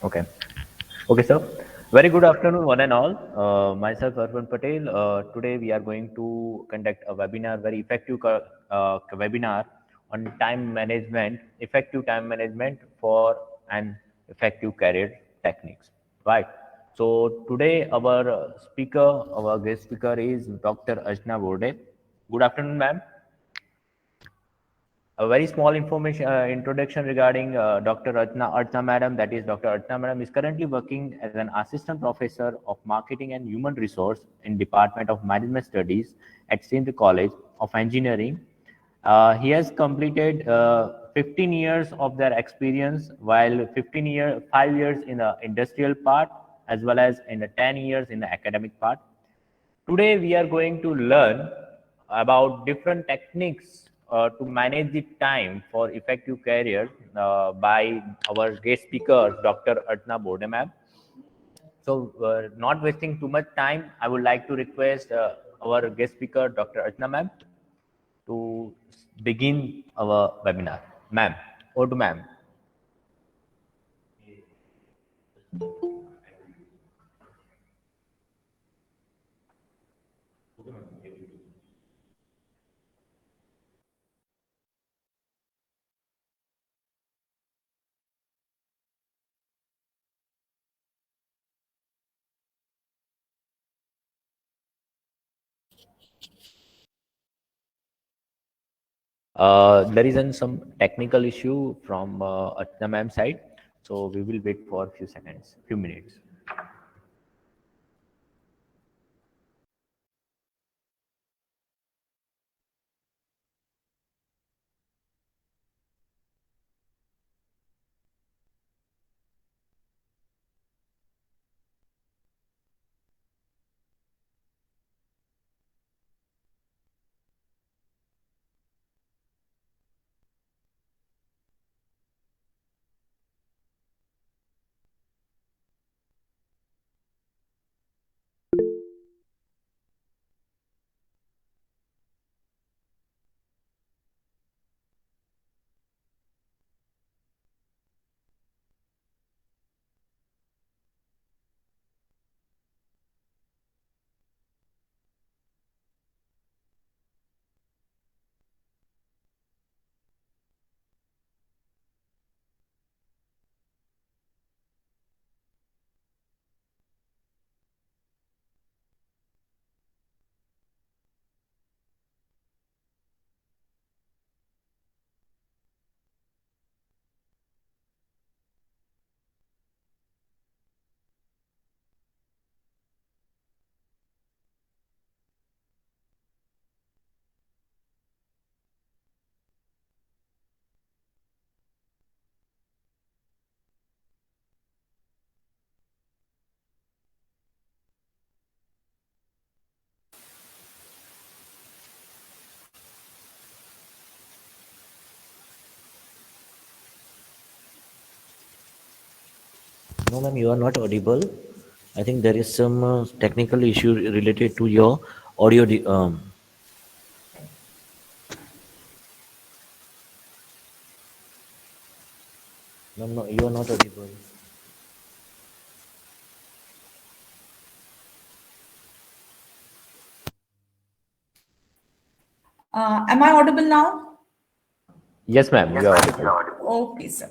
Okay. Okay, sir. Very good afternoon, one and all. Myself, Arpan Patel. Today we are going to conduct a webinar, very effective webinar on time management, effective time management for an effective career techniques. Right. So today our guest speaker is Dr. Ajna Borde. Good afternoon, ma'am. A very small information introduction regarding Dr. Artna Madam. That is, Dr. Artna Madam is currently working as an assistant professor of marketing and human resource in Department of Management Studies at Sindh College of Engineering. He has completed 15 years of their experience, while 5 years in the industrial part, as well as in the 10 years in the academic part. Today, we are going to learn about different techniques to manage the time for effective career by our guest speaker, Dr. Artna Bodemab. So, not wasting too much time, I would like to request our guest speaker, Dr. Artna ma'am, to begin our webinar. Ma'am, over to ma'am. There is some technical issue from Artna ma'am side, so we will wait for a few seconds, few minutes. No, ma'am, you are not audible. I think there is some technical issue related to your audio. No, no, you are not audible. Am I audible now? Yes, ma'am, you are audible. Okay, sir.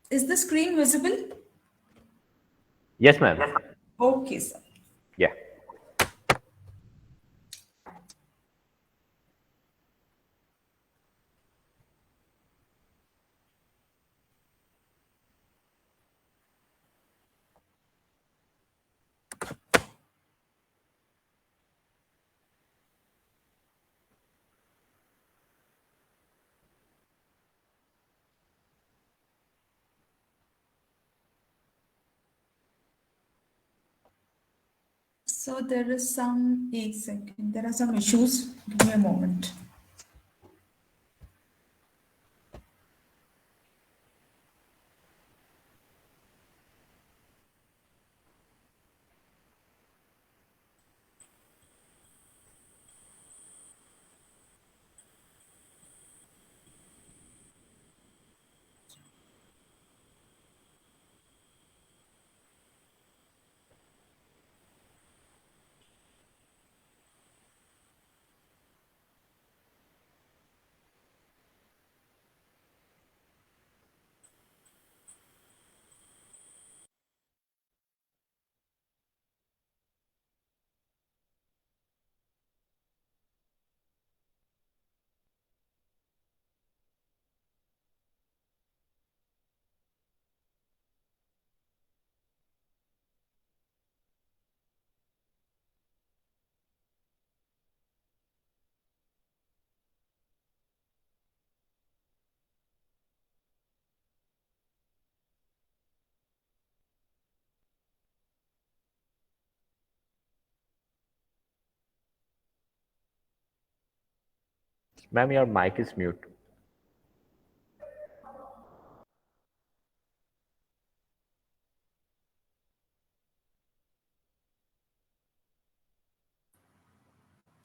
Is the screen visible? Yes, ma'am. Okay, sir. Yeah. So there is some, a second, there are some issues. Give me a moment. Ma'am, your mic is mute.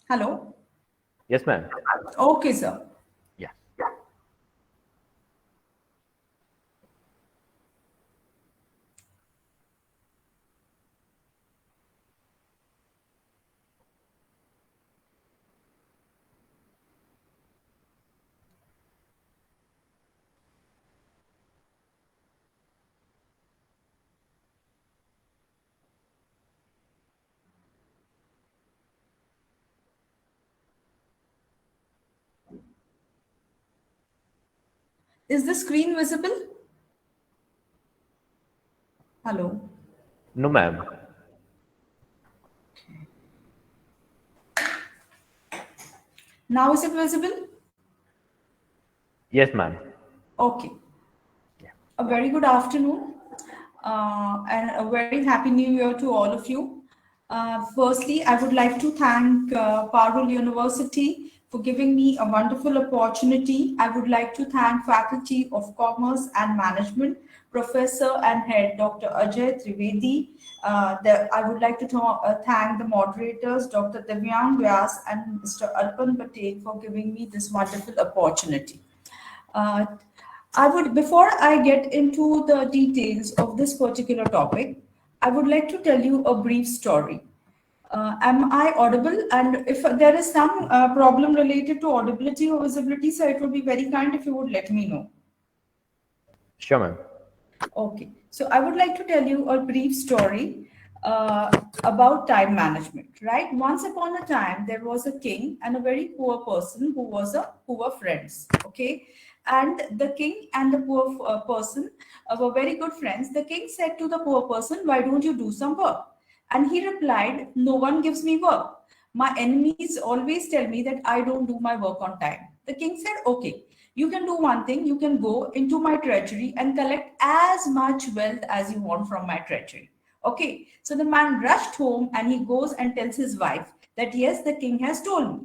Hello? Yes, ma'am. Okay, sir. Yeah. Is the screen visible? Hello? No, ma'am. Now is it visible? Yes, ma'am. Okay. Yeah. A very good afternoon and a very happy new year to all of you. Firstly, I would like to thank Parul University for giving me a wonderful opportunity. I would like to thank Faculty of Commerce and Management, Professor and Head Dr. Ajay Trivedi. I would like to thank the moderators, Dr. Divyang Vyas and Mr. Arpan Patel for giving me this wonderful opportunity. Uh, I would, before I get into the details of this particular topic, I would like to tell you a brief story. Am I audible? And if there is some problem related to audibility or visibility, so it would be very kind if you would let me know. Sure, ma'am. Okay, so I would like to tell you a brief story about time management, right? Once upon a time, there was a king and a very poor person who were friends, okay? And the king and the poor person were very good friends. The king said to the poor person, "Why don't you do some work?" And he replied, "No one gives me work. My enemies always tell me that I don't do my work on time." The king said, "Okay, you can do one thing. You can go into my treasury and collect as much wealth as you want from my treasury." Okay, so the man rushed home and he goes and tells his wife that, "Yes, the king has told me."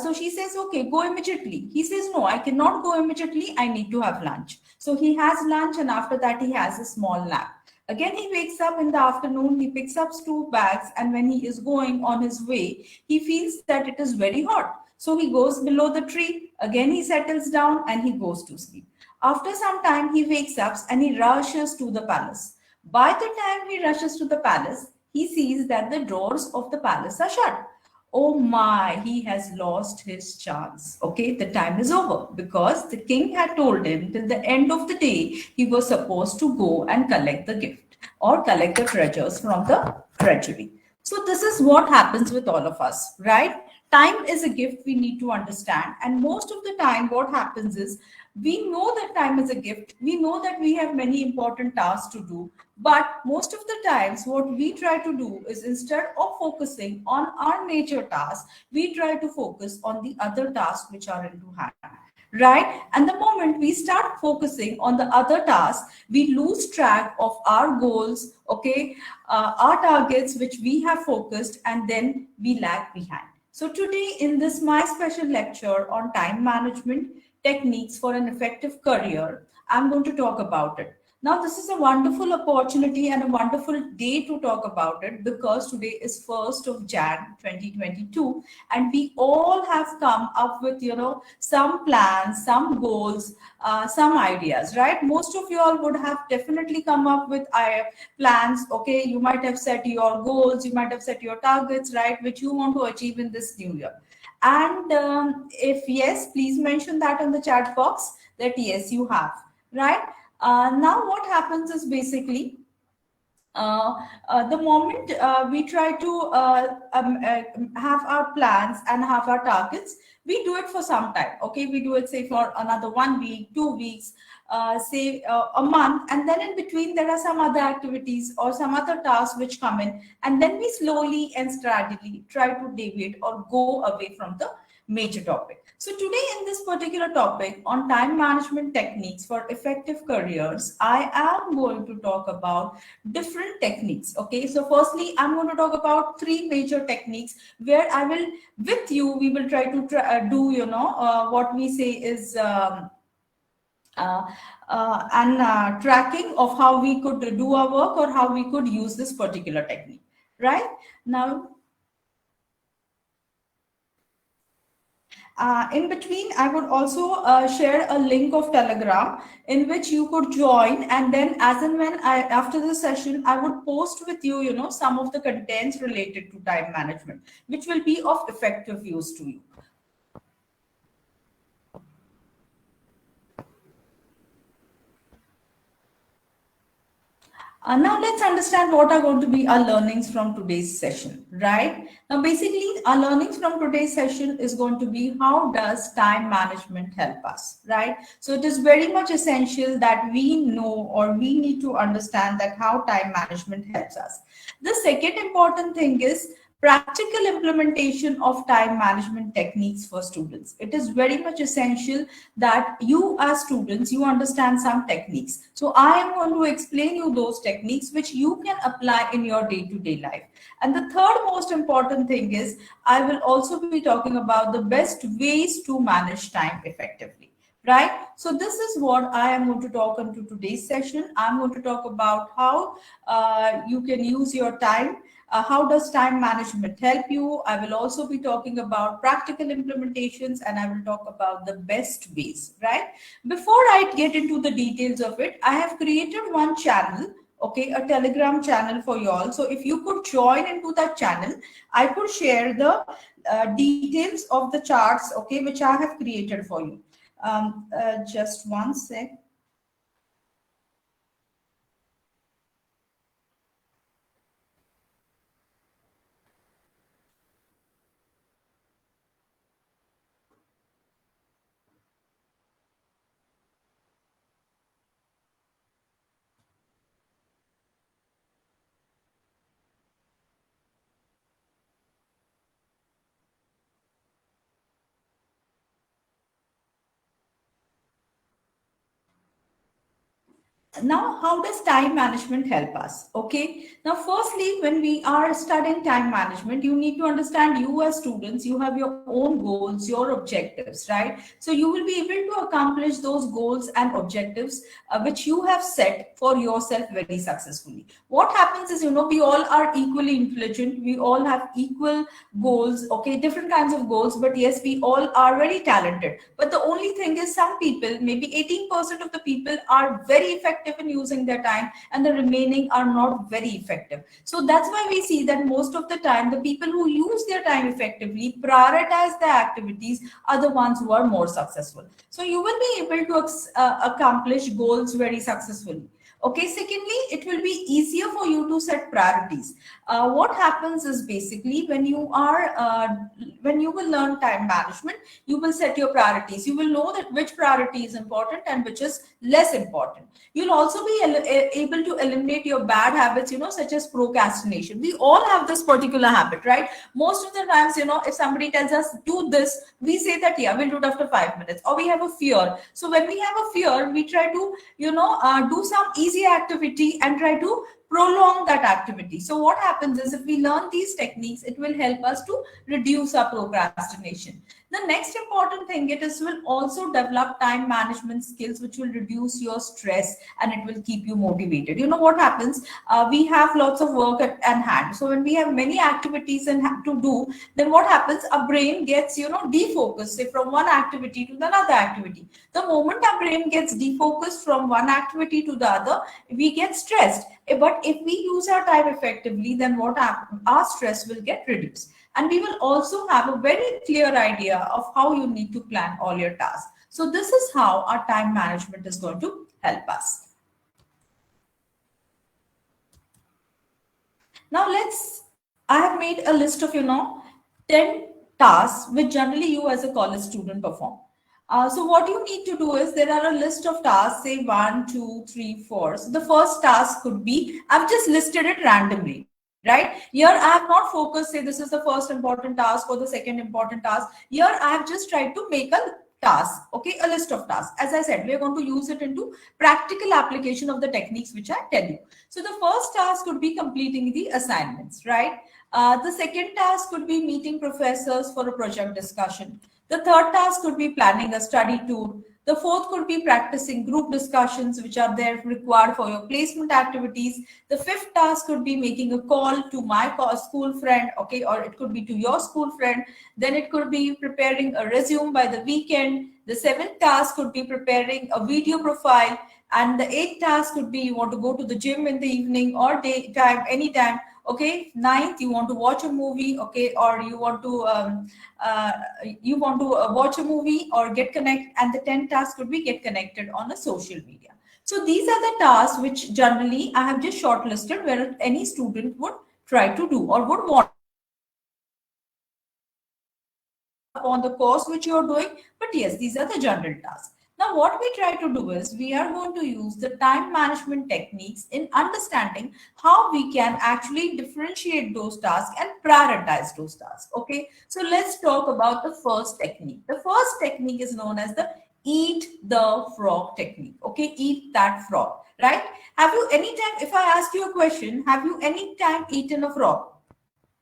So she says, "Okay, go immediately." He says, "No, I cannot go immediately. I need to have lunch." So he has lunch and after that he has a small nap. Again, he wakes up in the afternoon, he picks up two bags, and when he is going on his way, he feels that it is very hot. So he goes below the tree. Again, he settles down and he goes to sleep. After some time, he wakes up and he rushes to the palace. By the time he rushes to the palace, he sees that the doors of the palace are shut. Oh my, he has lost his chance. Okay, the time is over because the king had told him till the end of the day he was supposed to go and collect the gift or collect the treasures from the treasury. So, this is what happens with all of us, right? Time is a gift we need to understand. And most of the time, what happens is we know that time is a gift. We know that we have many important tasks to do. But most of the times, what we try to do is instead of focusing on our major tasks, we try to focus on the other tasks which are into hand. right? And the moment we start focusing on the other tasks, we lose track of our goals, okay, our targets, which we have focused, and then we lag behind. So today in this my special lecture on time management techniques for an effective career, I'm going to talk about it. Now, this is a wonderful opportunity and a wonderful day to talk about it because today is 1st of Jan 2022, and we all have come up with, some plans, some goals, some ideas, right? Most of you all would have definitely come up with plans. Okay, you might have set your goals, you might have set your targets, right, which you want to achieve in this new year. And if yes, please mention that in the chat box that yes, you have, right? Now, what happens is basically the moment we try to have our plans and have our targets, we do it for some time. Okay, we do it say for another 1 week, 2 weeks, say a month, and then in between there are some other activities or some other tasks which come in, and then we slowly and steadily try to deviate or go away from the major topic. So today in this particular topic on time management techniques for effective careers, I am going to talk about different techniques. Okay, so firstly, I'm going to talk about 3 major techniques where I will, with you, we will try to do, what we say is tracking of how we could do our work or how we could use this particular technique, right? Now, in between, I would also share a link of Telegram in which you could join, and then as and when after the session, I would post with you, some of the contents related to time management, which will be of effective use to you. Now let's understand what are going to be our learnings from today's session, right? Now, basically, our learnings from today's session is going to be how does time management help us, right? So it is very much essential that we know or we need to understand that how time management helps us. The second important thing is practical implementation of time management techniques for students. It is very much essential that you as students, you understand some techniques. So I am going to explain you those techniques which you can apply in your day-to-day life. And the third most important thing is I will also be talking about the best ways to manage time effectively. Right? So this is what I am going to talk into today's session. I'm going to talk about how you can use your time. How does time management help you? I will also be talking about practical implementations, and I will talk about the best ways, right? Before I get into the details of it, I have created one channel, okay, a Telegram channel for you all. So if you could join into that channel, I could share the details of the charts, okay, which I have created for you. Just one sec. Now, how does time management help us? Okay. Now, firstly, when we are studying time management, you need to understand you as students, you have your own goals, your objectives, right? So you will be able to accomplish those goals and objectives which you have set for yourself very successfully. What happens is, we all are equally intelligent. We all have equal goals, okay, different kinds of goals, but yes, we all are very talented. But the only thing is some people, maybe 18% of the people are very effective in using their time and the remaining are not very effective. So that's why we see that most of the time the people who use their time effectively, prioritize their activities, are the ones who are more successful. So you will be able to accomplish goals very successfully. Okay, secondly, it will be easier for you to set priorities. What happens is basically when you will learn time management, you will set your priorities. You will know that which priority is important and which is less important. You'll also be able to eliminate your bad habits, such as procrastination. We all have this particular habit, right? Most of the times, if somebody tells us do this, we say that, yeah, we'll do it after 5 minutes, or we have a fear. So when we have a fear, we try to, do some easy activity and try to prolong that activity. So what happens is, if we learn these techniques, it will help us to reduce our procrastination. The next important thing, it is will also develop time management skills, which will reduce your stress and it will keep you motivated. You know what happens? We have lots of work at hand. So when we have many activities and have to do, then what happens? Our brain gets, defocused, say, from one activity to another activity. The moment our brain gets defocused from one activity to the other, we get stressed. But if we use our time effectively, then what happens? Our stress will get reduced. And we will also have a very clear idea of how you need to plan all your tasks. So this is how our time management is going to help us. Now I have made a list of, 10 tasks which generally you as a college student perform. So what you need to do is, there are a list of tasks, say 1, 2, 3, 4. So the first task could be, I've just listed it randomly. Right here, I have not focused, say this is the first important task or the second important task. Here I have just tried to make a task, okay, a list of tasks. As I said, we are going to use it into practical application of the techniques which I tell you. So the first task could be completing the assignments, right? The second task could be meeting professors for a project discussion. The third task could be planning a study tour. The fourth could be practicing group discussions, which are there required for your placement activities. The fifth task could be making a call to my school friend, okay, or it could be to your school friend. Then it could be preparing a resume by the weekend. The seventh task could be preparing a video profile. And the eighth task could be, you want to go to the gym in the evening or daytime, anytime. Okay, ninth, you want to watch a movie, okay, or you want to watch a movie or get connected. And the 10th task could be get connected on a social media. So these are the tasks which generally I have just shortlisted, where any student would try to do or would want on the course which you are doing. But yes, these are the general tasks. Now, what we try to do is, we are going to use the time management techniques in understanding how we can actually differentiate those tasks and prioritize those tasks. Okay, so let's talk about the first technique. The first technique is known as the eat the frog technique. Okay, eat that frog, right? Have you any time, if I ask you a question, have you any time eaten a frog?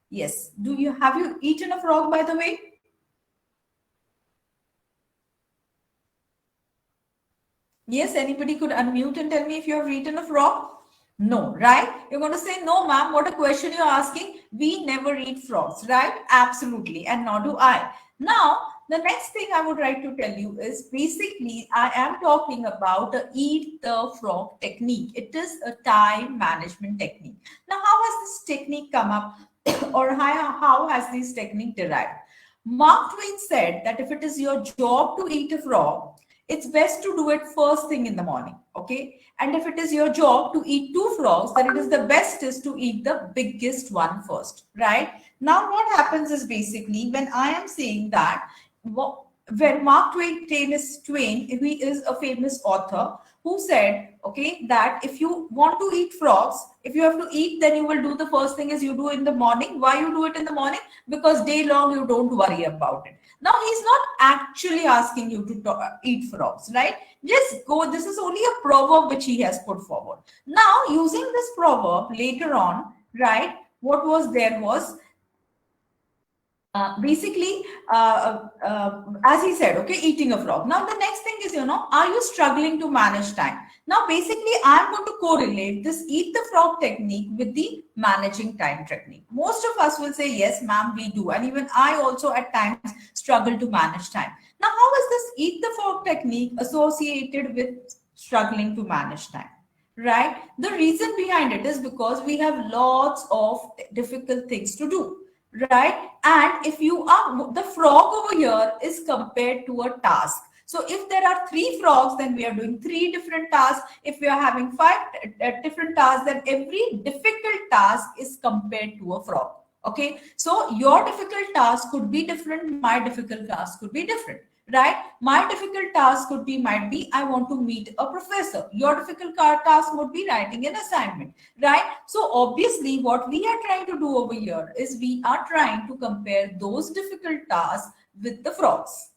Yes. Have you eaten a frog, by the way? Yes, anybody could unmute and tell me if you have eaten a frog? No, right? You're going to say, no, ma'am, what a question you're asking. We never eat frogs, right? Absolutely. And nor do I. Now, the next thing I would like to tell you is, basically, I am talking about the eat the frog technique. It is a time management technique. Now, how has this technique come up or how has this technique derived? Mark Twain said that if it is your job to eat a frog, it's best to do it first thing in the morning, okay? And if it is your job to eat 2 frogs, then it is the best is to eat the biggest one first, right? Now, what happens is, basically, when I am saying that, when Mark Twain, he is a famous author who said, okay, that if you want to eat frogs, if you have to eat, then you will do the first thing is you do in the morning. Why you do it in the morning? Because day long you don't worry about it. Now, he's not actually asking you to eat frogs, right? Just go. This is only a proverb which he has put forward. Now, using this proverb later on, right, what was there was, basically, as he said, okay, eating a frog. Now, the next thing is, are you struggling to manage time? Now, basically, I'm going to correlate this eat the frog technique with the managing time technique. Most of us will say, yes, ma'am, we do. And even I also at times struggle to manage time. Now, how is this eat the frog technique associated with struggling to manage time? Right? The reason behind it is because we have lots of difficult things to do. Right? And if you are, the frog over here is compared to a task. So if there are 3 frogs, then we are doing 3 different tasks. If we are having 5 different tasks, then every difficult task is compared to a frog. Okay, so your difficult task could be different, my difficult task could be different, right? My difficult task could be, might be, I want to meet a professor. Your difficult task would be writing an assignment, right? So obviously what we are trying to do over here is we are trying to compare those difficult tasks with the frogs.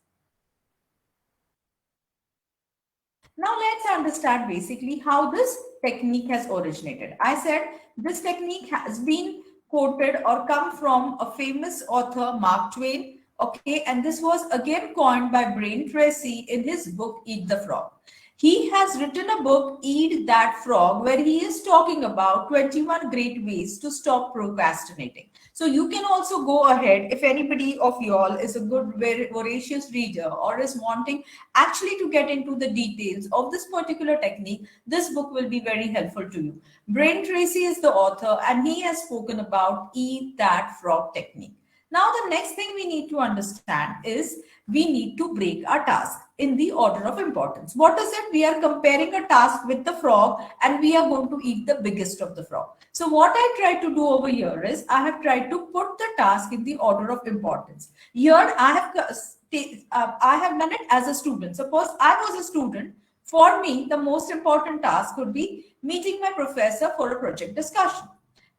Now let's understand basically how this technique has originated. I said this technique has been quoted or come from a famous author, Mark Twain. Okay, and this was again coined by Brian Tracy in his book, Eat the Frog. He has written a book, Eat That Frog, where he is talking about 21 great ways to stop procrastinating. So you can also go ahead, if anybody of y'all is a good, voracious reader or is wanting actually to get into the details of this particular technique, this book will be very helpful to you. Brian Tracy is the author and he has spoken about Eat That Frog technique. Now, the next thing we need to understand is we need to break our task in the order of importance. What is it? We are comparing a task with the frog and we are going to eat the biggest of the frog. So what I tried to do over here is I have tried to put the task in the order of importance. Here I have done it as a student. Suppose I was a student. For me, the most important task would be meeting my professor for a project discussion,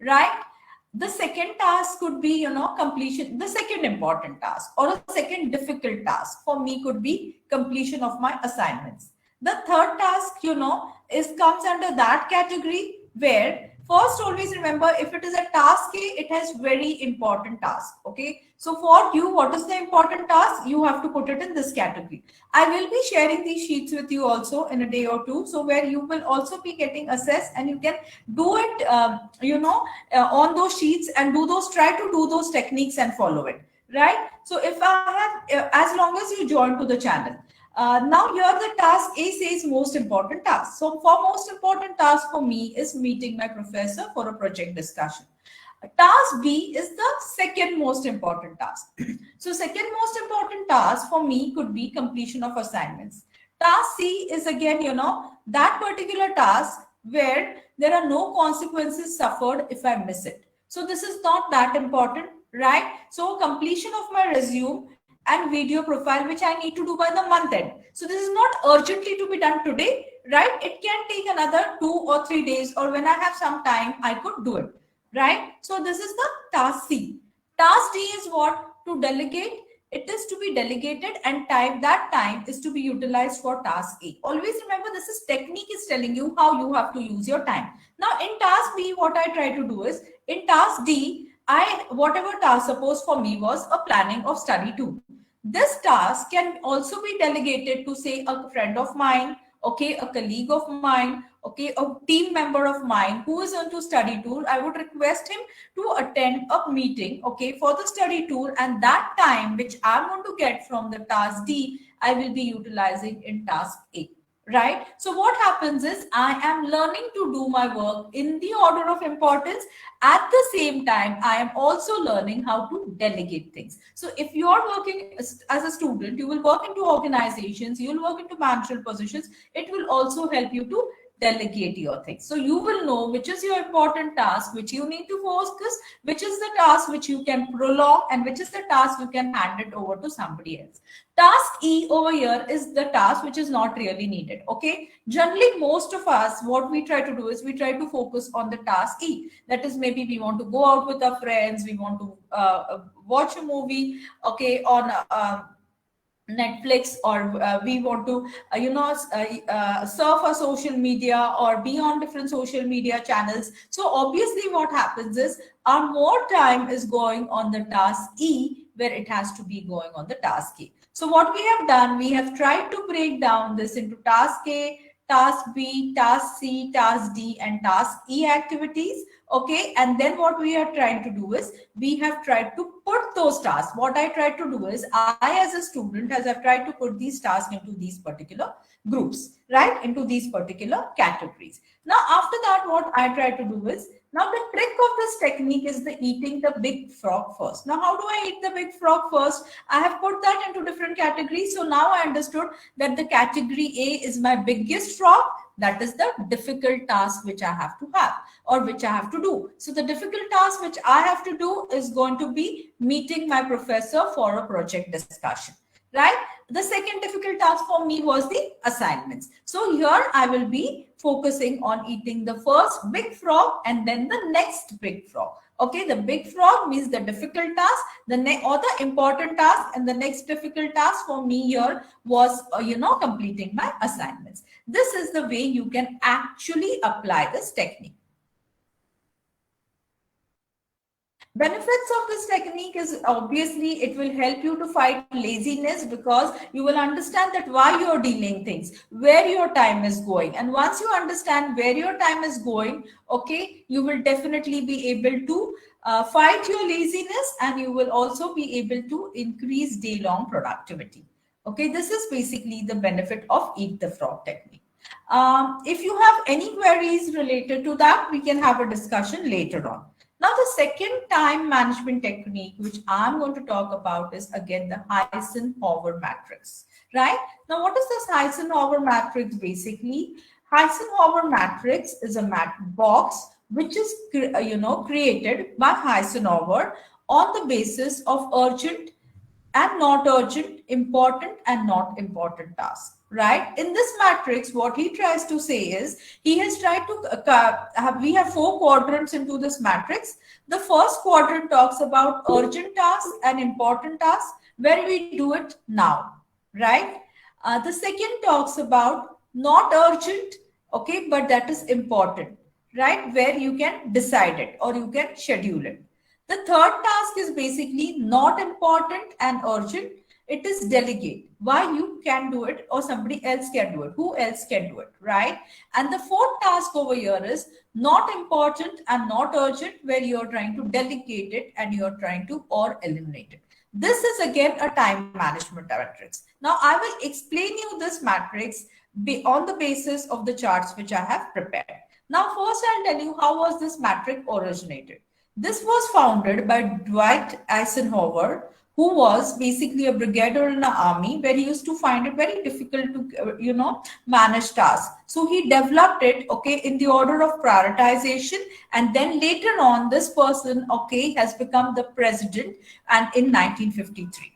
right? The second task could be, completion. The second important task or a second difficult task for me could be completion of my assignments. The third task, comes under that category where first always remember if it is a task A, it has very important task. Okay. So for you, what is the important task? You have to put it in this category. I will be sharing these sheets with you also in a day or two. So where you will also be getting assessed and you can do it, on those sheets and try to do those techniques and follow it. Right. So if I have, as long as you join to the channel. Now here the task A says most important task. So for most important task for me is meeting my professor for a project discussion. Task B is the second most important task. So second most important task for me could be completion of assignments. Task C is again, that particular task where there are no consequences suffered if I miss it. So this is not that important, right? So completion of my resume and video profile, which I need to do by the month end. So this is not urgently to be done today, right? It can take another 2 or 3 days, or when I have some time, I could do it, right? So this is the task C. Task D is what? To delegate. It is to be delegated and that time is to be utilized for task A. Always remember this is technique is telling you how you have to use your time. Now in task B, what I try to do is in task D, whatever task suppose for me was a planning of study tour. This task can also be delegated to say a friend of mine, okay, a colleague of mine, okay, a team member of mine who is on to study tour. I would request him to attend a meeting, okay, for the study tour, and that time which I'm going to get from the task D, I will be utilizing in task A. Right? So what happens is I am learning to do my work in the order of importance. At the same time, I am also learning how to delegate things. So if you are working as a student, you will work into organizations, you will work into managerial positions. It will also help you to delegate your things. So you will know which is your important task, which you need to focus, which is the task which you can prolong, and which is the task you can hand it over to somebody else. Task E over here is the task which is not really needed. Okay. Generally, most of us, what we try to do is we try to focus on the task E. That is, maybe we want to go out with our friends, we want to watch a movie, okay, on Netflix, or we want to surf our social media or be on different social media channels. So obviously what happens is our more time is going on the task E where it has to be going on the task A. So what we have done, we have tried to break down this into task A, task B, task C, task D, and task E activities. Okay, and then what we are trying to do is we have tried to put those tasks. What I tried to do is I as a student have tried to put these tasks into these particular groups, right, into these particular categories. Now after that, what I try to do is Now, the trick of this technique is the eating the big frog first. Now, how do I eat the big frog first? I have put that into different categories. So now I understood that the category A is my biggest frog. That is the difficult task which I have to have or which I have to do. So the difficult task which I have to do is going to be meeting my professor for a project discussion, right? The second difficult task for me was the assignments. So here I will be focusing on eating the first big frog and then the next big frog. Okay, the big frog means the difficult task, or the important task, and the next difficult task for me here was, completing my assignments. This is the way you can actually apply this technique. Benefits of this technique is obviously it will help you to fight laziness, because you will understand that why you're delaying things, where your time is going. And once you understand where your time is going, okay, you will definitely be able to fight your laziness, and you will also be able to increase day-long productivity. Okay, this is basically the benefit of Eat the Frog technique. If you have any queries related to that, we can have a discussion later on. Now, the second time management technique, which I'm going to talk about, is again the Eisenhower matrix, right? Now, what is this Eisenhower matrix? Basically, Eisenhower matrix is a box which is, created by Eisenhower on the basis of urgent and not urgent, important and not important tasks, right? In this matrix, what he tries to say is, he has tried to, we have 4 quadrants into this matrix. The first quadrant talks about urgent tasks and important tasks, where we do it now, right? The second talks about not urgent, okay, but that is important, right? Where you can decide it or you can schedule it. The third task is basically not important and urgent. It is delegate. Why you can do it or somebody else can do it. Who else can do it, right? And the fourth task over here is not important and not urgent, where you're trying to delegate it and you're trying to or eliminate it. This is again a time management matrix. Now I will explain you this matrix on the basis of the charts which I have prepared. Now first I'll tell you how was this matrix originated. This was founded by Dwight Eisenhower, who was basically a brigadier in the army, where he used to find it very difficult to, manage tasks. So he developed it, okay, in the order of prioritization. And then later on, this person, okay, has become the president, and in 1953.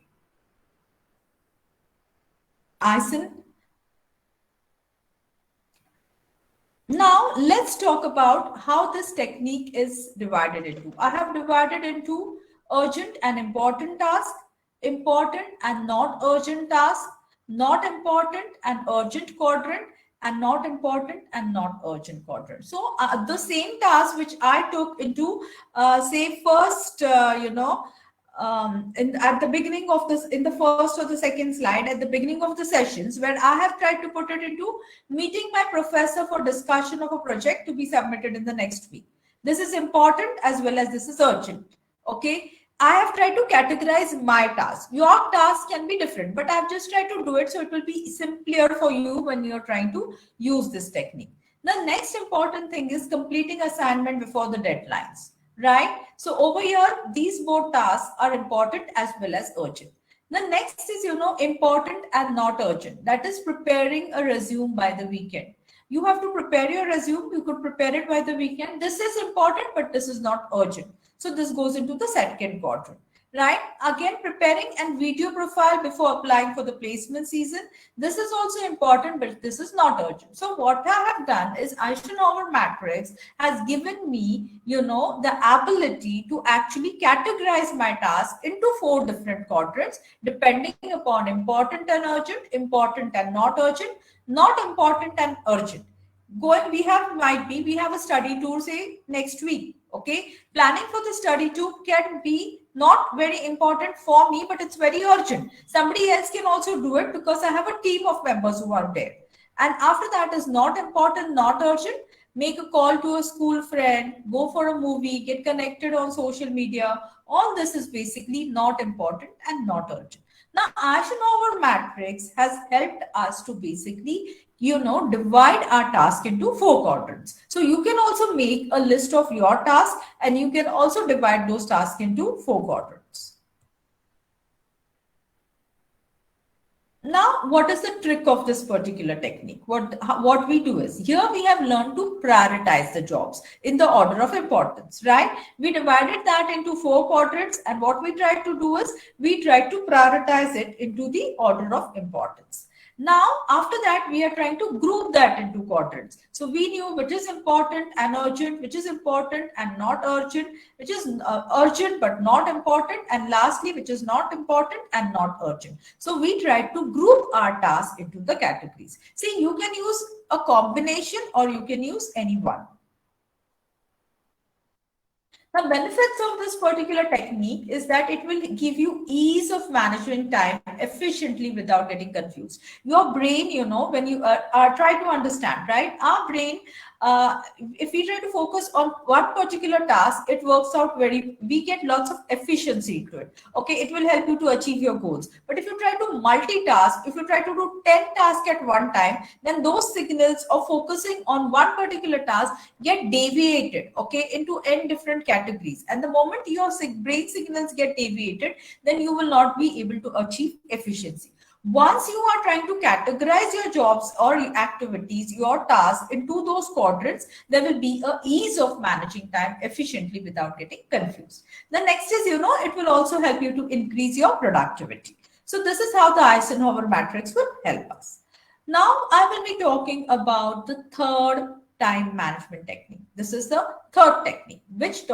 Now, let's talk about how this technique is divided into. I have divided into urgent and important task, important and not urgent task, not important and urgent quadrant, and not important and not urgent quadrant. So the same task which I took into, say first, at the beginning of this, in the first or the second slide, at the beginning of the sessions, where I have tried to put it into meeting my professor for discussion of a project to be submitted in the next week. This is important as well as this is urgent. Okay. I have tried to categorize my task. Your task can be different, but I've just tried to do it so it will be simpler for you when you're trying to use this technique. The next important thing is completing assignment before the deadlines. Right? So over here, these both tasks are important as well as urgent. The next is, important and not urgent. That is preparing a resume by the weekend. You have to prepare your resume. You could prepare it by the weekend. This is important, but this is not urgent. So this goes into the second quadrant. Right? Again, preparing and video profile before applying for the placement season. This is also important, but this is not urgent. So what I have done is Eisenhower matrix has given me, the ability to actually categorize my task into 4 different quadrants, depending upon important and urgent, important and not urgent, not important and urgent. We have a study tour, say next week. Okay, planning for the study tour can be not very important for me, but it's very urgent. Somebody else can also do it because I have a team of members who are there. And after that is not important, not urgent. Make a call to a school friend, go for a movie, get connected on social media. All this is basically not important and not urgent. Now, Eisenhower matrix has helped us to basically divide our task into 4 quadrants. So you can also make a list of your tasks and you can also divide those tasks into 4 quadrants. Now, what is the trick of this particular technique? What we do is, here we have learned to prioritize the jobs in the order of importance, right? We divided that into 4 quadrants, and what we try to do is, we try to prioritize it into the order of importance. Now, after that, we are trying to group that into quadrants. So we knew which is important and urgent, which is important and not urgent, which is urgent but not important, and lastly, which is not important and not urgent. So we tried to group our tasks into the categories. See, you can use a combination or you can use any one. The benefits of this particular technique is that it will give you ease of managing time efficiently without getting confused. Your brain, when you try to understand, right? Our brain, if we try to focus on one particular task, it works out we get lots of efficiency into it. Okay, it will help you to achieve your goals. But if you try to multitask, if you try to do 10 tasks at one time, then those signals of focusing on one particular task get deviated, okay, into n different categories. And the moment your brain signals get deviated, then you will not be able to achieve efficiency. Once you are trying to categorize your jobs or your activities, your tasks into those quadrants, there will be an ease of managing time efficiently without getting confused. The next is, it will also help you to increase your productivity. So this is how the Eisenhower matrix will help us. Now I will be talking about the third time management technique. This is the third technique, which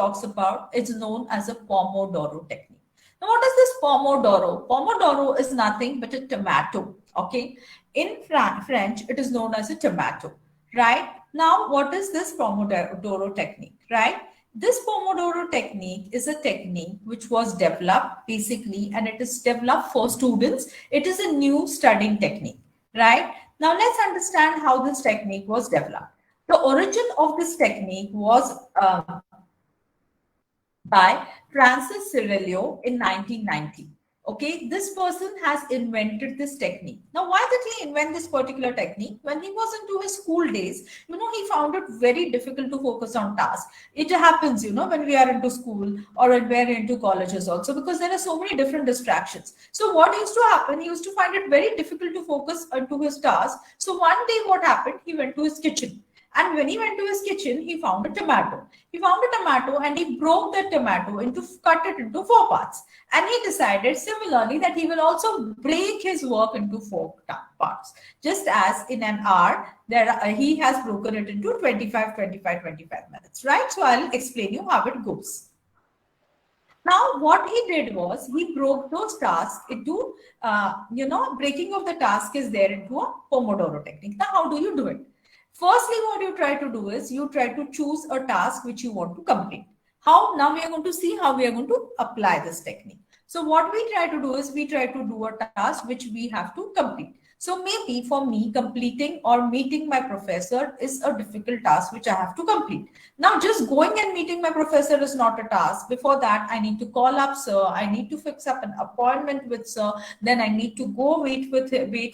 is known as a Pomodoro technique. Now, what is this Pomodoro? Pomodoro is nothing but a tomato, okay? In French, it is known as a tomato, right? Now, what is this Pomodoro technique, right? This Pomodoro technique is a technique which was developed basically, and it is developed for students. It is a new studying technique, right? Now, let's understand how this technique was developed. The origin of this technique was by Francis Cirillo in 1990. Okay, this person has invented this technique. Now, why did he invent this particular technique? When he was into his school days, he found it very difficult to focus on tasks. It happens, when we are into school or when we are into colleges also, because there are so many different distractions. So what used to happen, he used to find it very difficult to focus onto his task. So one day what happened, he went to his kitchen. And when he went to his kitchen, he found a tomato. He found a tomato and he broke the tomato cut it into 4 parts. And he decided similarly that he will also break his work into 4 parts. Just as in an hour, he has broken it into 25 minutes, right? So I'll explain you how it goes. Now, what he did was he broke those tasks into, breaking of the task is there into a Pomodoro technique. Now, how do you do it? Firstly, what you try to do is you try to choose a task which you want to complete. How? Now we are going to see how we are going to apply this technique. So what we try to do is we try to do a task which we have to complete. So maybe for me, completing or meeting my professor is a difficult task which I have to complete. Now, just going and meeting my professor is not a task. Before that, I need to call up sir. I need to fix up an appointment with sir. Then I need to go wait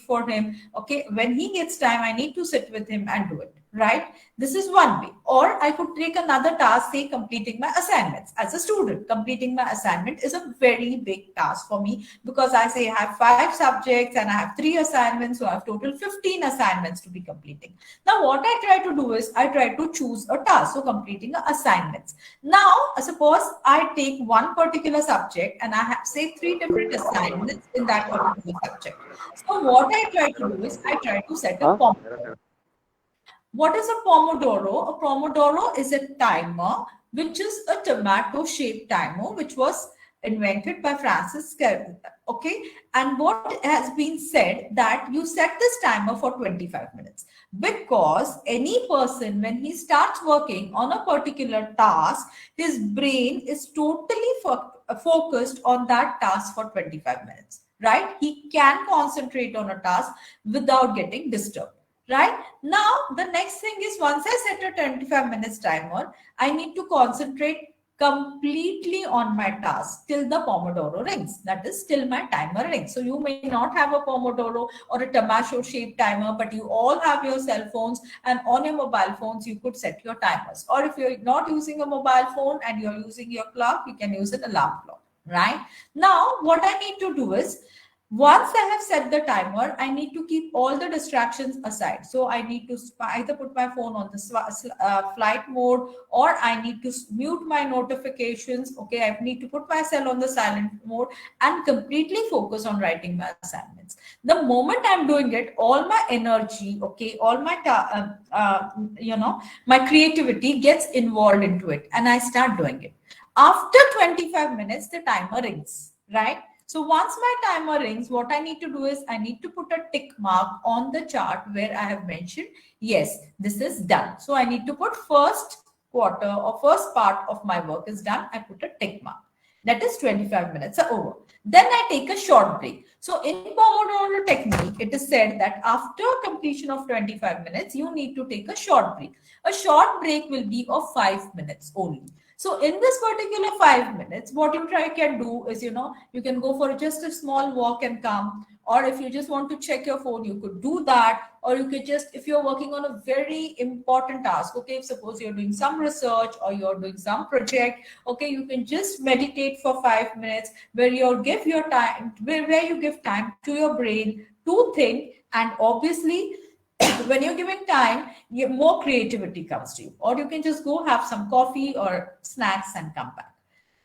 for him. Okay, when he gets time, I need to sit with him and do it. Right? This is one way. Or I could take another task, say completing my assignments. As a student, completing my assignment is a very big task for me because I have 5 subjects and I have 3 assignments. So I have total 15 assignments to be completing. Now, what I try to do is I try to choose a task. So completing assignments. Now, suppose I take one particular subject and I have, say, 3 different assignments in that particular subject. So what I try to do is I try to set a Pomodoro. What is a Pomodoro? A Pomodoro is a timer, which is a tomato-shaped timer, which was invented by Francis Cirillo. Okay, and what has been said that you set this timer for 25 minutes because any person, when he starts working on a particular task, his brain is totally focused on that task for 25 minutes, right? He can concentrate on a task without getting disturbed. Right? Now, the next thing is once I set a 25 minutes timer, I need to concentrate completely on my task till the Pomodoro rings. That is, till my timer rings. So you may not have a Pomodoro or a tomato shaped timer, but you all have your cell phones, and on your mobile phones, you could set your timers. Or if you're not using a mobile phone and you're using your clock, you can use an alarm clock, right? Now, what I need to do is, once I have set the timer, I need to keep all the distractions aside. So I need to either put my phone on the flight mode, or I need to mute my notifications. Okay, I need to put my cell on the silent mode and completely focus on writing my assignments. The moment I'm doing it, all my energy, okay, all my my creativity gets involved into it, and I start doing it. After 25 minutes, the timer rings, right? So once my timer rings, what I need to do is I need to put a tick mark on the chart where I have mentioned, yes, this is done. So I need to put first quarter or first part of my work is done. I put a tick mark. That is 25 minutes are over. Then I take a short break. So in Pomodoro technique, it is said that after completion of 25 minutes, you need to take a short break. A short break will be of 5 minutes only. So in this particular 5 minutes, what you can do is, you can go for just a small walk and come. Or if you just want to check your phone, you could do that. Or you could just, if you're working on a very important task, okay, if suppose you're doing some research or you're doing some project, okay, you can just meditate for 5 minutes where you give your time, where you give time to your brain to think. And obviously, when you're giving time, more creativity comes to you. Or you can just go have some coffee or snacks and come back.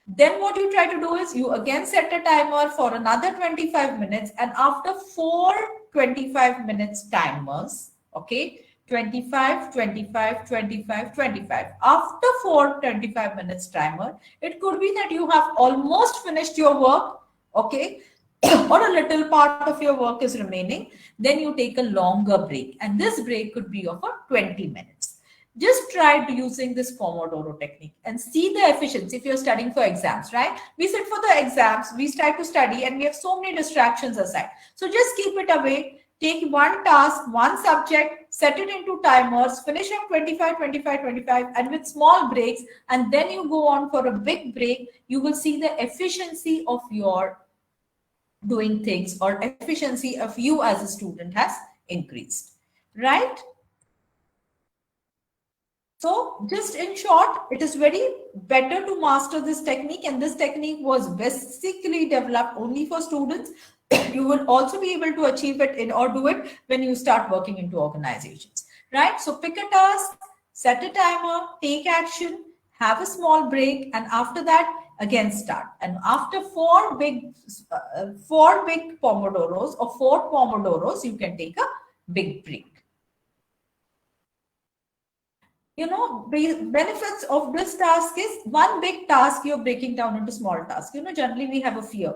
Then what you try to do is you again set a timer for another 25 minutes. And after 4 25 minutes timers, okay, 25, 25, 25, 25. After 4 25 minutes timer, it could be that you have almost finished your work, okay, or a little part of your work is remaining. Then you take a longer break, and this break could be of 20 minutes. Just try using this Pomodoro technique and see the efficiency. If you're studying for exams, right? We sit for the exams, we start to study, and we have so many distractions aside. So just keep it away. Take one task, one subject, set it into timers, finish up 25, 25, 25, and with small breaks, and then you go on for a big break. You will see the efficiency of your doing things, or efficiency of you as a student has increased, right? So just in short, it is very better to master this technique, and this technique was basically developed only for students. You will also be able to achieve it or do it when you start working into organizations, right? So pick a task, set a timer, take action, have a small break, and after that, again start. And after 4 big Pomodoros or 4 Pomodoros, you can take a big break. Benefits of this task is, one big task you're breaking down into small tasks. Generally we have a fear.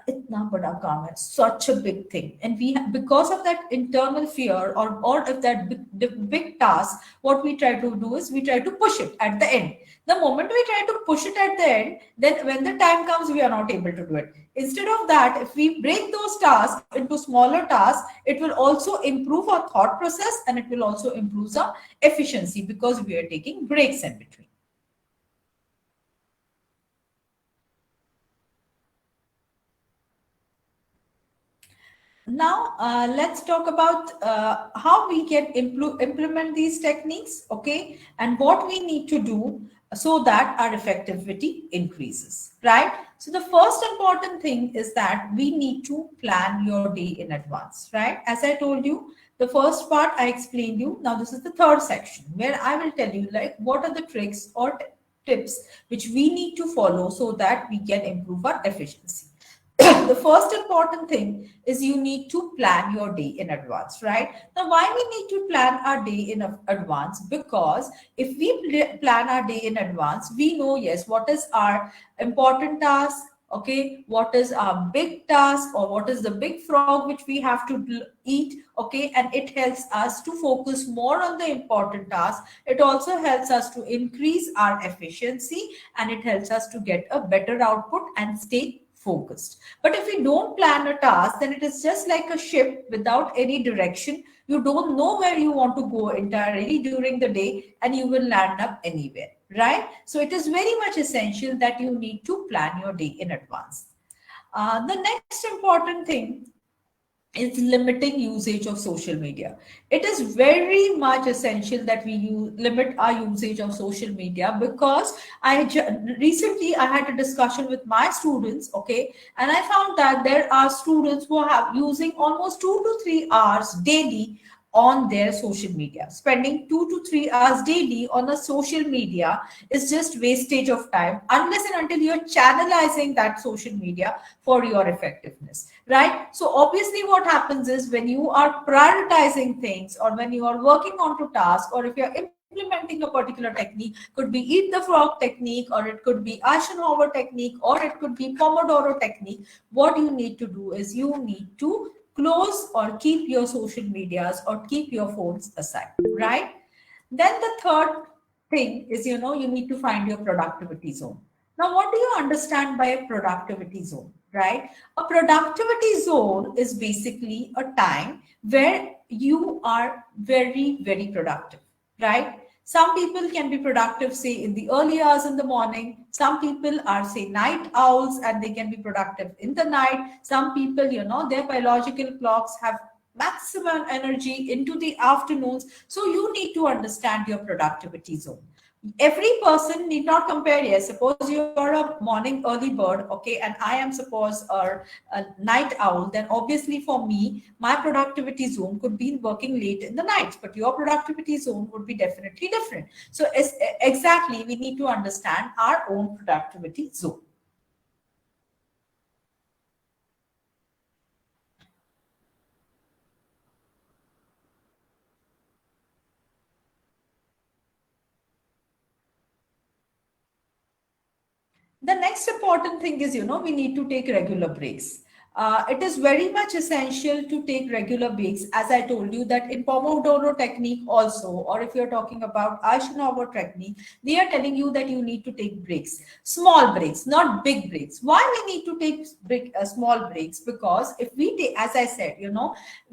Itna bada kaam hai, such a big thing. And because of that internal fear or if that big task, what we try to do is we try to push it at the end. The moment we try to push it at the end, then when the time comes, we are not able to do it. Instead of that, if we break those tasks into smaller tasks, it will also improve our thought process, and it will also improve our efficiency because we are taking breaks in between. Now, let's talk about how we can implement these techniques, okay, and what we need to do so that our effectivity increases, right? So the first important thing is that we need to plan your day in advance, right? As I told you, the first part I explained you. Now this is the third section where I will tell you like what are the tricks or tips which we need to follow so that we can improve our efficiency. The first important thing is you need to plan your day in advance, right? Now, why we need to plan our day in advance? Because if we plan our day in advance, we know, yes, what is our important task, okay, what is our big task, or what is the big frog which we have to eat, okay, and it helps us to focus more on the important task. It also helps us to increase our efficiency, and it helps us to get a better output and stay focused. But if we don't plan a task, then it is just like a ship without any direction. You don't know where you want to go entirely during the day, and you will land up anywhere, right? So it is very much essential that you need to plan your day in advance. The next important thing is limiting usage of social media. It is very much essential that we limit our usage of social media, because recently I had a discussion with my students, okay, and I found that there are students who are using almost 2 to 3 hours daily on their social media. Spending 2 to 3 hours daily on a social media is just wastage of time, unless and until you're channelizing that social media for your effectiveness, right? So obviously what happens is, when you are prioritizing things, or when you are working onto tasks, or if you're implementing a particular technique, could be eat the frog technique, or it could be Eisenhower technique, or it could be Pomodoro technique, what you need to do is you need to close or keep your social medias or keep your phones aside, right? Then the third thing is, you need to find your productivity zone. Now, what do you understand by a productivity zone, right? A productivity zone is basically a time where you are very, very productive, right? Some people can be productive, say, in the early hours in the morning. Some people are, say, night owls, and they can be productive in the night. Some people, their biological clocks have maximum energy into the afternoons. So you need to understand your productivity zone. Every person need not compare. Yes, suppose you're a morning early bird, okay, and I am, suppose, a night owl, then obviously for me, my productivity zone could be working late in the nights, but your productivity zone would be definitely different. So exactly, we need to understand our own productivity zone. The next important thing is, we need to take regular breaks. It is very much essential to take regular breaks, as I told you that in Pomodoro technique also, or if you're talking about Eisenhower technique, they are telling you that you need to take breaks, small breaks, not big breaks. Why we need to take small breaks? Because if we take, as I said,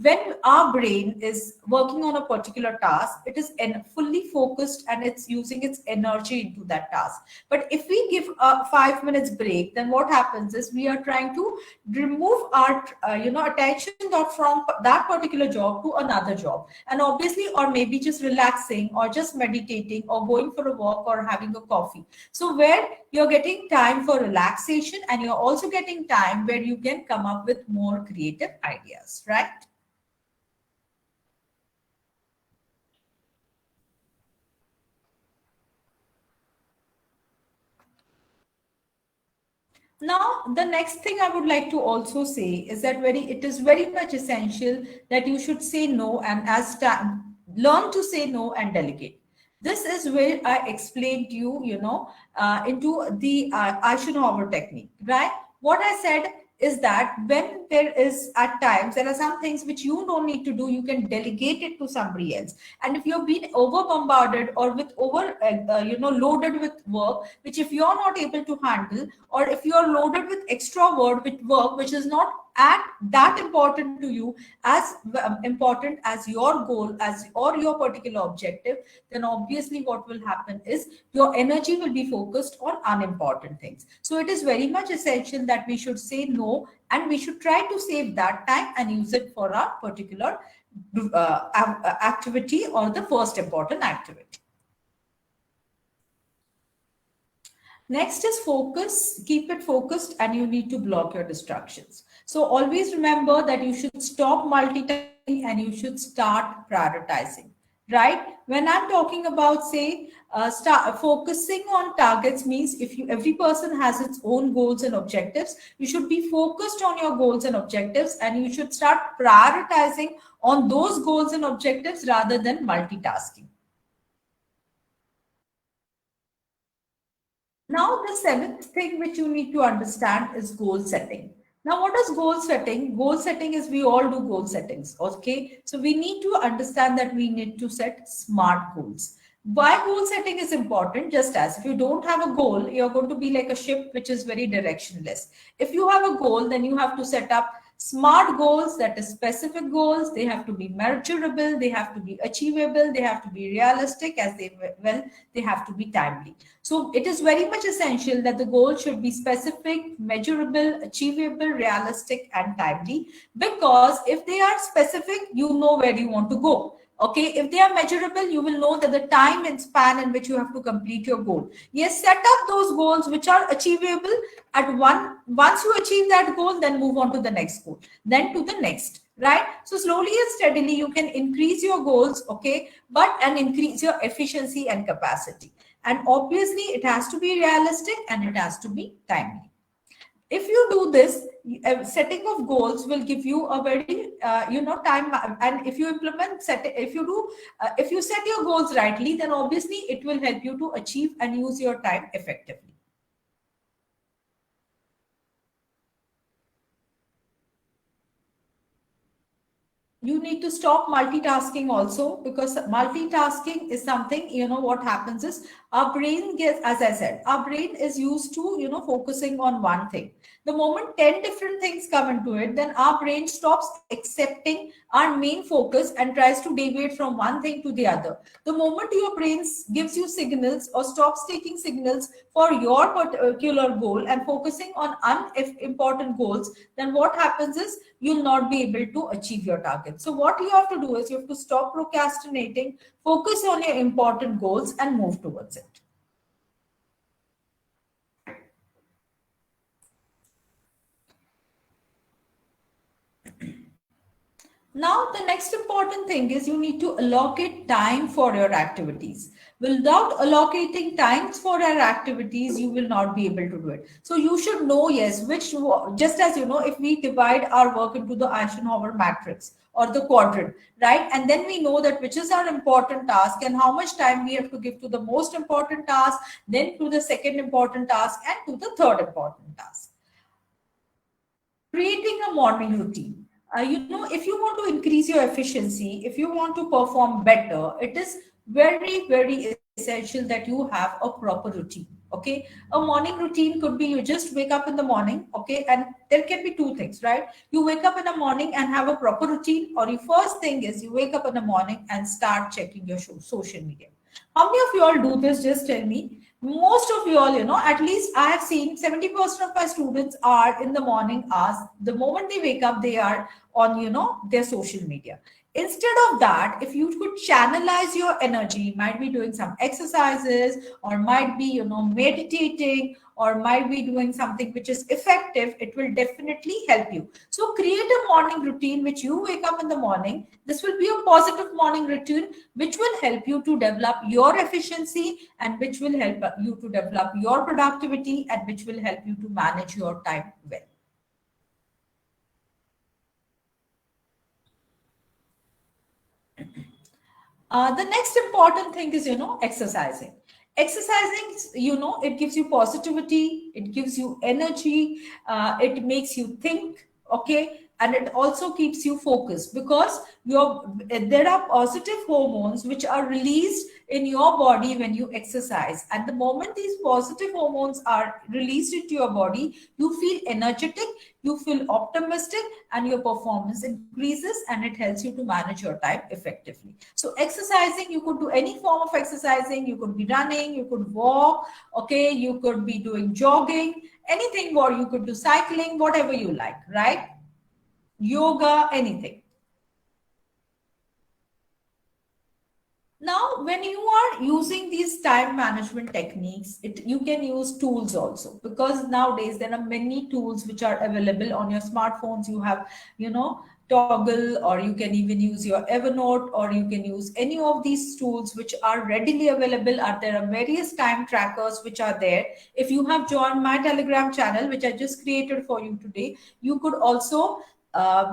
when our brain is working on a particular task, it is fully focused and it's using its energy into that task. But if we give a 5 minutes break, then what happens is we are trying to remove our attention from that particular job to another job, and obviously, or maybe just relaxing, or just meditating, or going for a walk, or having a coffee. So where you're getting time for relaxation, and you're also getting time where you can come up with more creative ideas, right? Now, the next thing I would like to also say is that it is very much essential that you should say no, and learn to say no and delegate. This is where I explained to you, into the Eisenhower technique, right? What I said is that when there is, at times, there are some things which you don't need to do, you can delegate it to somebody else. And if you're being over bombarded, or with loaded with work, which if you're not able to handle, or if you're loaded with extra work which is not that important to you, as important as your goal, or your particular objective, then obviously what will happen is your energy will be focused on unimportant things. So it is very much essential that we should say no, and we should try to save that time and use it for our particular activity, or the first important activity. Next is focus. Keep it focused, and you need to block your distractions. So always remember that you should stop multitasking and you should start prioritizing, right? When I'm talking about, say, start focusing on targets, means every person has its own goals and objectives, you should be focused on your goals and objectives, and you should start prioritizing on those goals and objectives rather than multitasking. Now, the seventh thing which you need to understand is goal setting. Now, what is goal setting? Goal setting is, we all do goal settings, okay? So we need to understand that we need to set SMART goals. Why goal setting is important? Just as if you don't have a goal, you're going to be like a ship which is very directionless. If you have a goal, then you have to set up smart goals, that is specific goals. They have to be measurable, they have to be achievable, they have to be realistic, as they have to be timely. So it is very much essential that the goal should be specific, measurable, achievable, realistic, and timely, because if they are specific, you know where you want to go. Okay, if they are measurable, you will know that the time and span in which you have to complete your goal. Yes, set up those goals which are achievable at once you achieve that goal, then move on to the next goal, then to the next, right? So slowly and steadily you can increase your goals, okay, and increase your efficiency and capacity. And obviously it has to be realistic and it has to be timely. If you do this, setting of goals will give you a very time. And if you if you set your goals rightly, then obviously it will help you to achieve and use your time effectively. You need to stop multitasking also, because multitasking is something, what happens is our brain gets, as I said, our brain is used to, focusing on one thing. The moment 10 different things come into it, then our brain stops accepting our main focus and tries to deviate from one thing to the other. The moment your brain gives you signals or stops taking signals for your particular goal and focusing on unimportant goals, then what happens is you'll not be able to achieve your target. So what you have to do is you have to stop procrastinating, focus on your important goals and move towards it. Now, the next important thing is you need to allocate time for your activities. Without allocating times for your activities, you will not be able to do it. So you should know, yes, just as if we divide our work into the Eisenhower matrix or the quadrant, right? And then we know that which is our important task and how much time we have to give to the most important task, then to the second important task, and to the third important task. Creating a morning routine. If you want to increase your efficiency, if you want to perform better, it is very, very essential that you have a proper routine. Okay, a morning routine could be you just wake up in the morning, okay, and there can be two things, right? You wake up in the morning and have a proper routine, or your first thing is you wake up in the morning and start checking your social media. How many of you all do this? Just tell me. Most of you all, at least I have seen 70% of my students are in the morning hours. The moment they wake up, they are on, their social media. Instead of that, if you could channelize your energy, might be doing some exercises, or might be, meditating, or might be doing something which is effective, it will definitely help you. So create a morning routine which you wake up in the morning. This will be a positive morning routine which will help you to develop your efficiency, and which will help you to develop your productivity, and which will help you to manage your time well. The next important thing is, exercising. Exercising, it gives you positivity, it gives you energy, it makes you think, okay, and it also keeps you focused, because there are positive hormones which are released in your body when you exercise. And the moment these positive hormones are released into your body, you feel energetic, you feel optimistic, and your performance increases, and it helps you to manage your time effectively. So exercising, you could do any form of exercising. You could be running, you could walk, okay, you could be doing jogging, anything, or you could do cycling, whatever you like, right? Yoga, anything. Now, when you are using these time management techniques, you can use tools also, because nowadays there are many tools which are available on your smartphones. You have, Toggle, or you can even use your Evernote, or you can use any of these tools which are readily available. There are various time trackers which are there. If you have joined my Telegram channel, which I just created for you today, you could also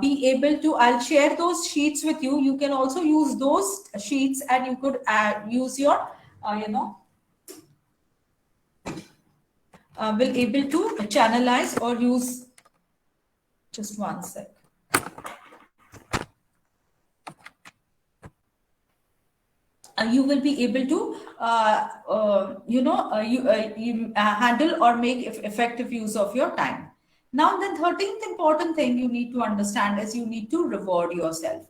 be able to, I'll share those sheets with you. You can also use those sheets, and you could use your, will able to channelize or use, just one sec. you will be able to handle or make effective use of your time. Now, the 13th important thing you need to understand is you need to reward yourself.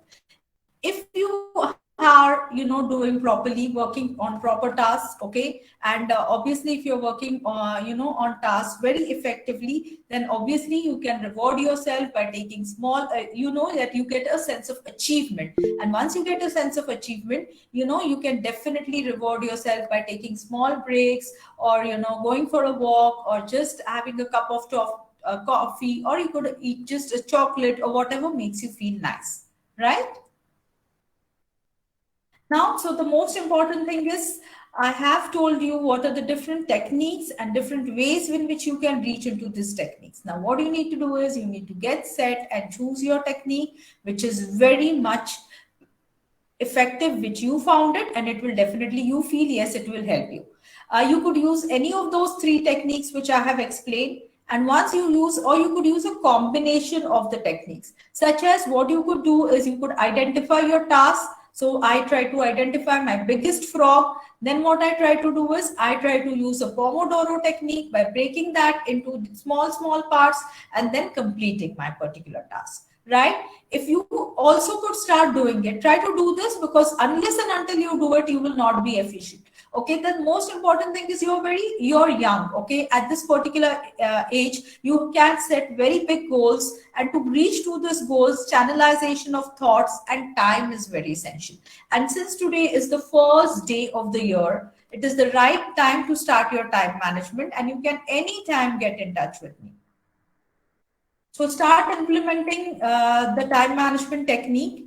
If you are doing properly, working on proper tasks, okay, and obviously if you're working on tasks very effectively, then obviously you can reward yourself by taking small that you get a sense of achievement. And once you get a sense of achievement, you can definitely reward yourself by taking small breaks, or going for a walk, or just having a cup of coffee, or you could eat just a chocolate, or whatever makes you feel nice, right? Now, so the most important thing is, I have told you what are the different techniques and different ways in which you can reach into these techniques. Now, what you need to do is you need to get set and choose your technique, which is very much effective, which you found it, and it will definitely, you feel, yes, it will help you. You could use any of those 3 techniques which I have explained. And once you use, or you could use a combination of the techniques, such as what you could do is you could identify your task. So I try to identify my biggest frog. Then what I try to do is I try to use a Pomodoro technique by breaking that into small parts and then completing my particular task, right? If you also could start doing it, try to do this, because unless and until you do it, you will not be efficient. Okay, the most important thing is you're young. Okay, at this particular age, you can set very big goals, and to reach to these goals, channelization of thoughts and time is very essential. And since today is the first day of the year, it is the right time to start your time management, and you can anytime get in touch with me. So start implementing the time management technique.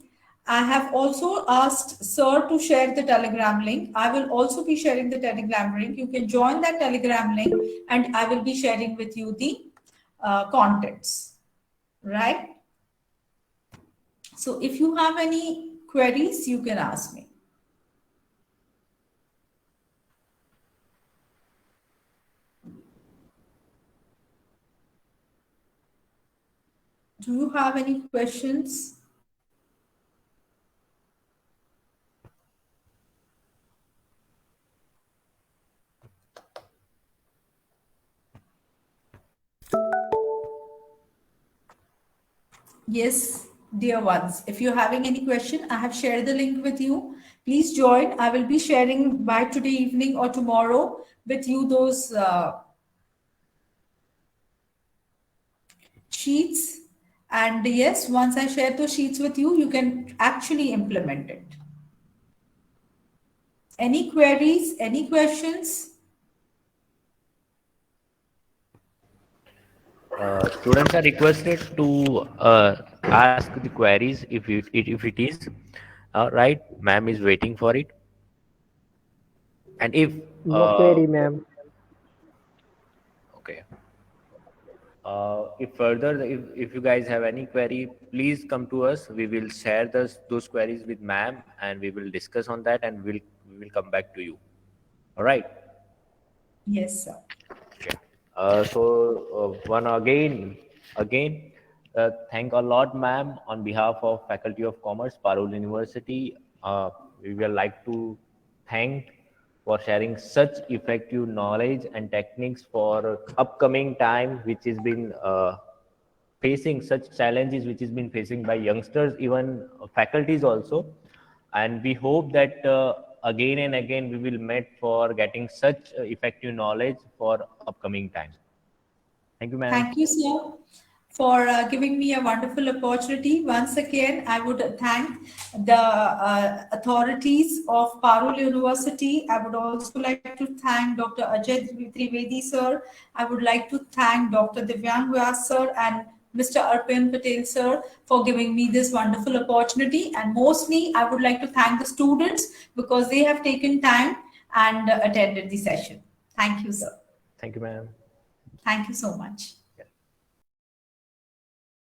I have also asked Sir to share the Telegram link. I will also be sharing the Telegram link. You can join that Telegram link, and I will be sharing with you the contents, right? So if you have any queries, you can ask me. Do you have any questions? Yes, dear ones, if you're having any question, I have shared the link with you. Please join. I will be sharing by today evening or tomorrow with you those sheets. And yes, once I share those sheets with you, you can actually implement it. Any queries, any questions? Students are requested to ask the queries if it is right. Ma'am is waiting for it. And if No query, ma'am. okay, if you guys have any query, please come to us. We will share those queries with ma'am, and we will discuss on that, and we will come back to you. All right. Yes, sir. Okay. One again, thank a lot, ma'am, on behalf of Faculty of Commerce, Parul University. We would like to thank for sharing such effective knowledge and techniques for upcoming time, which has been facing such challenges, which has been facing by youngsters, even faculties also. And we hope that again and again we will meet for getting such effective knowledge for upcoming time. Thank you, ma'am. Thank you, sir, for giving me a wonderful opportunity. Once again, I would thank the authorities of Parul University. I would also like to thank Dr. Ajay Trivedi, sir. I would like to thank Dr. Divyang Vyas, sir, and Mr. Arpan Patel, sir, for giving me this wonderful opportunity. And mostly, I would like to thank the students, because they have taken time and attended the session. Thank you, sir. Thank you, ma'am. Thank you so much.